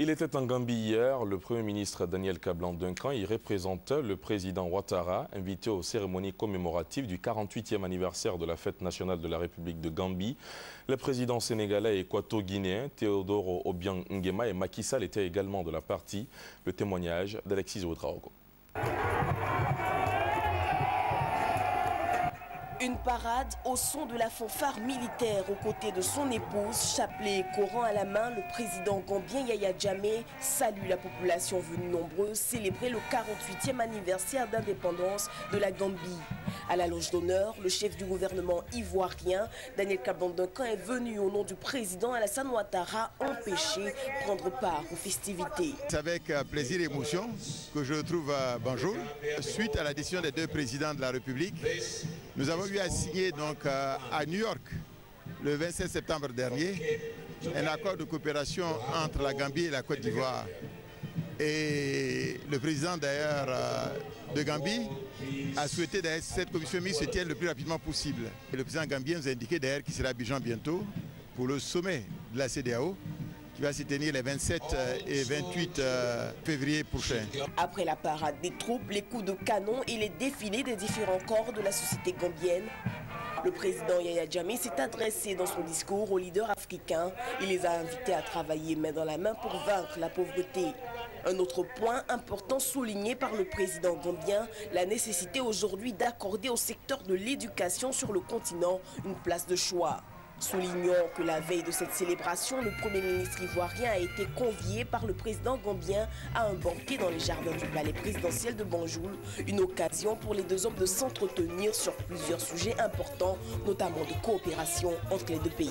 Il était en Gambie hier. Le Premier ministre Daniel Kablan-Duncan y représente le président Ouattara, invité aux cérémonies commémoratives du 48e anniversaire de la fête nationale de la République de Gambie. Le président sénégalais et équato-guinéen Théodore Obiang Nguema et Macky Sall étaient également de la partie. Le témoignage d'Alexis Ouedraogo. Une parade au son de la fanfare militaire aux côtés de son épouse, chapelet et Coran à la main. Le président gambien Yaya Jammeh salue la population venue nombreuse célébrer le 48e anniversaire d'indépendance de la Gambie. À la loge d'honneur, le chef du gouvernement ivoirien, Daniel Kablan-Duncan, est venu au nom du président Alassane Ouattara empêcher prendre part aux festivités. C'est avec plaisir et émotion que je retrouve Banjul. Suite à la décision des deux présidents de la République, nous avons eu à signer donc à New York le 27 septembre dernier un accord de coopération entre la Gambie et la Côte d'Ivoire. Et le président d'ailleurs de Gambie a souhaité que cette commission mixte se tienne le plus rapidement possible. Et le président gambien nous a indiqué d'ailleurs qu'il sera à Abidjan bientôt pour le sommet de la CEDEAO qui va se tenir les 27 et 28 février prochains. Après la parade des troupes, les coups de canon et les défilés des différents corps de la société gambienne, le président Yaya Jammeh s'est adressé dans son discours aux leaders africains. Il les a invités à travailler main dans la main pour vaincre la pauvreté. Un autre point important souligné par le président gambien, la nécessité aujourd'hui d'accorder au secteur de l'éducation sur le continent une place de choix. Soulignant que la veille de cette célébration, le Premier ministre ivoirien a été convié par le président gambien à un banquet dans les jardins du palais présidentiel de Banjul. Une occasion pour les deux hommes de s'entretenir sur plusieurs sujets importants, notamment de coopération entre les deux pays.